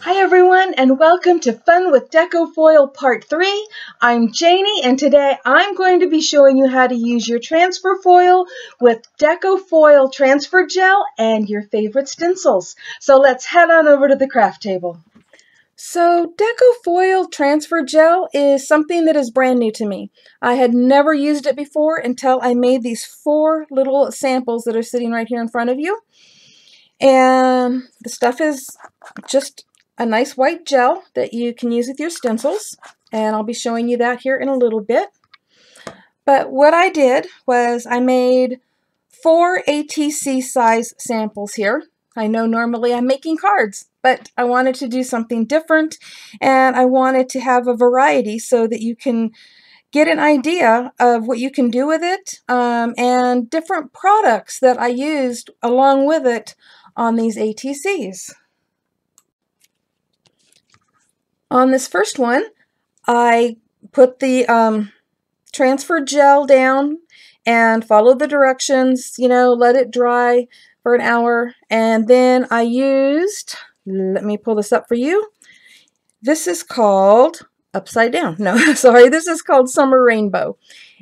Hi everyone, and welcome to Fun with Deco Foil Part 3. I'm Janie, and today I'm going to be showing you how to use your transfer foil with Deco Foil transfer gel and your favorite stencils. So let's head on over to the craft table. So Deco Foil transfer gel is something that is brand new to me. I had never used it before until I made these 4 little samples that are sitting right here in front of you. And the stuff is just a nice white gel that you can use with your stencils, and I'll be showing you that here in a little bit. But what I did was I made 4 ATC size samples here. I know normally I'm making cards, but I wanted to do something different, and I wanted to have a variety so that you can get an idea of what you can do with it, and different products that I used along with it on these ATCs. On this first one, I put the transfer gel down and followed the directions, let it dry for an hour. And then I used, let me pull this up for you. This is called Upside Down. No, sorry, this is called Summer Rainbow.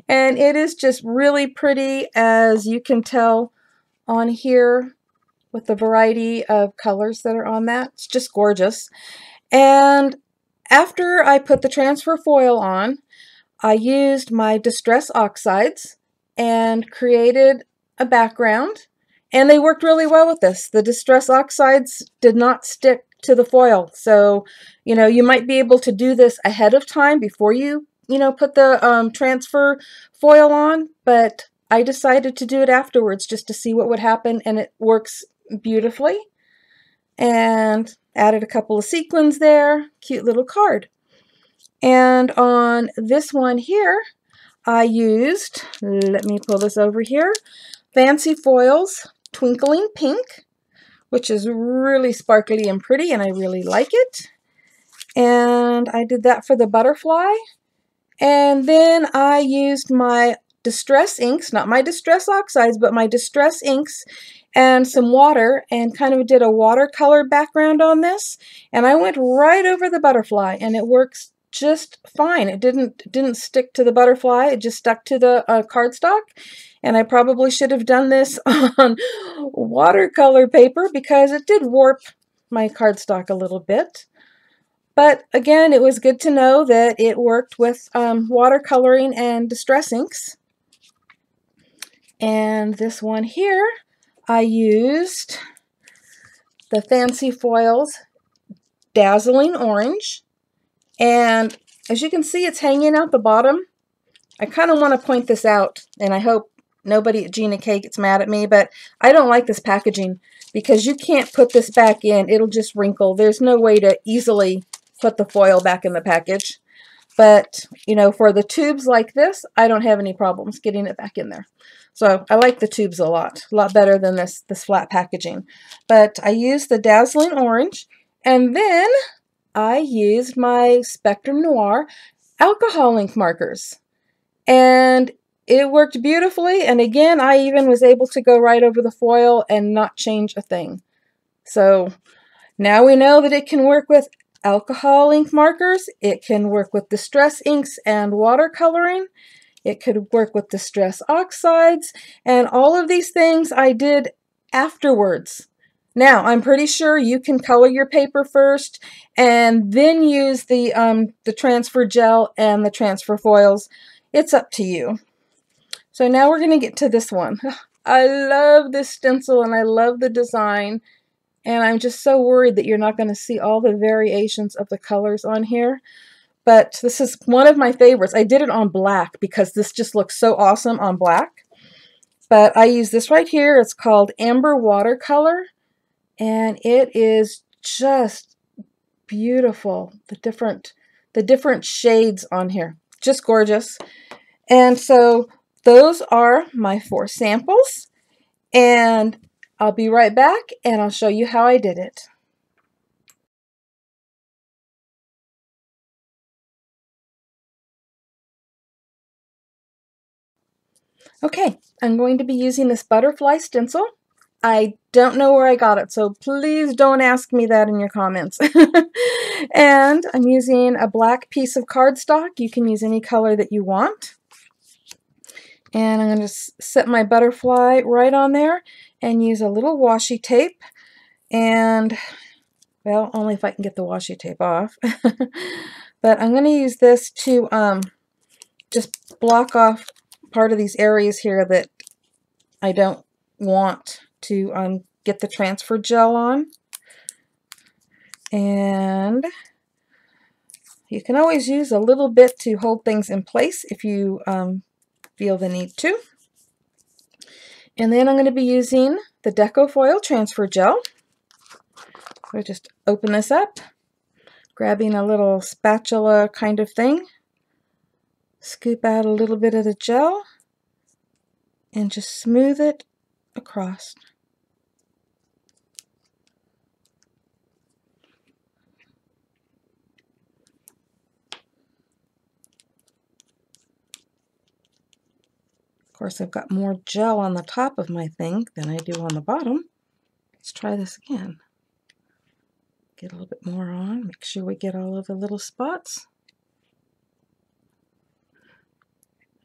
And it is just really pretty, as you can tell on here with the variety of colors that are on that. It's just gorgeous. And after I put the transfer foil on, I used my Distress Oxides and created a background, and they worked really well with this. The Distress Oxides did not stick to the foil, so you might be able to do this ahead of time before you put the transfer foil on, but I decided to do it afterwards just to see what would happen, and it works beautifully. And added a couple of sequins there, cute little card. And on this one here, I used, let me pull this over here, Fancy Foils Twinkling Pink, which is really sparkly and pretty, and I really like it. And I did that for the butterfly. And then I used my Distress inks, not my Distress Oxides, but my Distress inks, and some water, and kind of did a watercolor background on this, and I went right over the butterfly, and it works just fine. It didn't stick to the butterfly, it just stuck to the cardstock, and I probably should have done this on watercolor paper because it did warp my cardstock a little bit. But again, it was good to know that it worked with watercoloring and Distress inks. And this one here, I used the Fancy Foils Dazzling Orange, and as you can see, it's hanging out the bottom. I kind of want to point this out, and I hope nobody at Gina K gets mad at me, but I don't like this packaging because you can't put this back in. It'll just wrinkle. There's no way to easily put the foil back in the package. But, for the tubes like this, I don't have any problems getting it back in there. So I like the tubes a lot better than this flat packaging. But I used the Dazzling Orange, and then I used my Spectrum Noir alcohol ink markers. And it worked beautifully, and again, I even was able to go right over the foil and not change a thing. So now we know that it can work with alcohol ink markers, it can work with Distress inks and watercoloring, it could work with Distress Oxides, and all of these things I did afterwards. Now, I'm pretty sure you can color your paper first and then use the transfer gel and the transfer foils. It's up to you. So now we're going to get to this one. I love this stencil and I love the design. And I'm just so worried that you're not going to see all the variations of the colors on here. But this is one of my favorites. I did it on black because this just looks so awesome on black. But I use this right here. It's called Amber Watercolor. And it is just beautiful. The different shades on here. Just gorgeous. And so those are my 4 samples. And I'll be right back and I'll show you how I did it. Okay, I'm going to be using this butterfly stencil, I don't know where I got it, so please don't ask me that in your comments. And I'm using a black piece of cardstock. You can use any color that you want. And I'm going to set my butterfly right on there and use a little washi tape. And, well, only if I can get the washi tape off. But I'm going to use this to just block off part of these areas here that I don't want to get the transfer gel on. And you can always use a little bit to hold things in place if you feel the need to. And then I'm going to be using the Deco Foil transfer gel. So just open this up, grabbing a little spatula kind of thing, scoop out a little bit of the gel, and just smooth it across. Of course, I've got more gel on the top of my thing than I do on the bottom. Let's try this again. Get a little bit more on, make sure we get all of the little spots.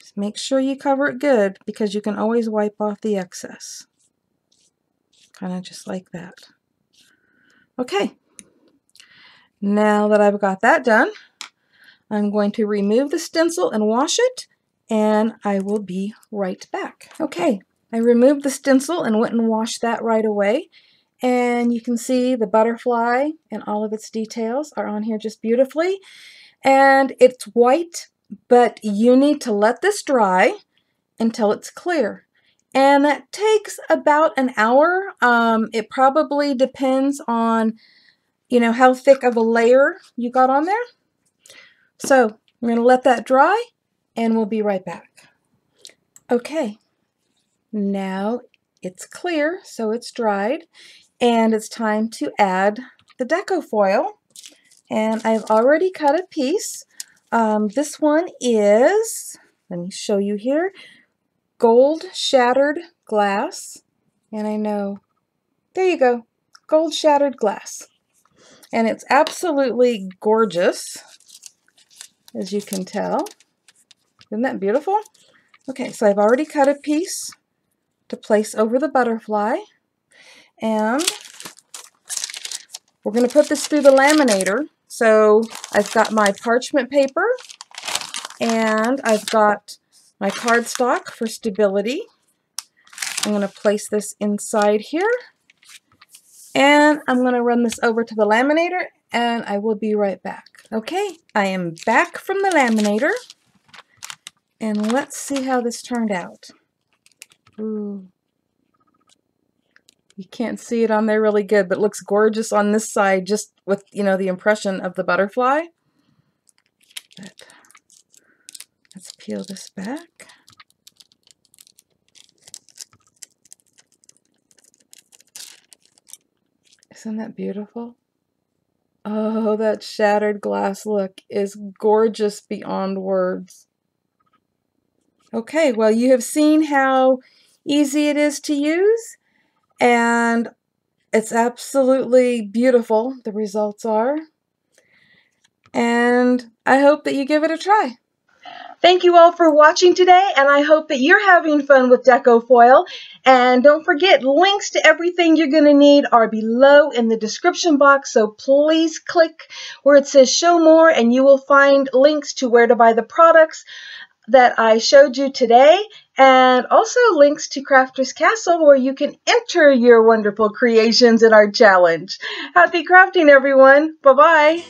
Just make sure you cover it good because you can always wipe off the excess. Kind of just like that. Okay, now that I've got that done, I'm going to remove the stencil and wash it, and I will be right back. Okay, I removed the stencil and went and washed that right away. And you can see the butterfly and all of its details are on here just beautifully. And it's white, but you need to let this dry until it's clear. And that takes about an hour. It probably depends on, you know, how thick of a layer you got on there. So we're going to let that dry and we'll be right back. Okay, now it's clear, so it's dried. And it's time to add the Deco Foil. And I've already cut a piece. This one is, let me show you here, gold shattered glass. And I know, there you go, gold shattered glass. And it's absolutely gorgeous, as you can tell. Isn't that beautiful? Okay, so I've already cut a piece to place over the butterfly. And we're going to put this through the laminator. So I've got my parchment paper and I've got my cardstock for stability. I'm going to place this inside here and I'm going to run this over to the laminator and I will be right back. Okay, I am back from the laminator and let's see how this turned out. Ooh. You can't see it on there really good, but it looks gorgeous on this side just with, you know, the impression of the butterfly. But let's peel this back. Isn't that beautiful? Oh, that shattered glass look is gorgeous beyond words. Okay, well, you have seen how easy it is to use. And it's absolutely beautiful, the results are. And I hope that you give it a try. Thank you all for watching today, and I hope that you're having fun with Deco Foil. And don't forget, links to everything you're going to need are below in the description box, so please click where it says show more, and you will find links to where to buy the products that I showed you today, and also links to Crafter's Castle where you can enter your wonderful creations in our challenge. Happy crafting, everyone. Bye-bye.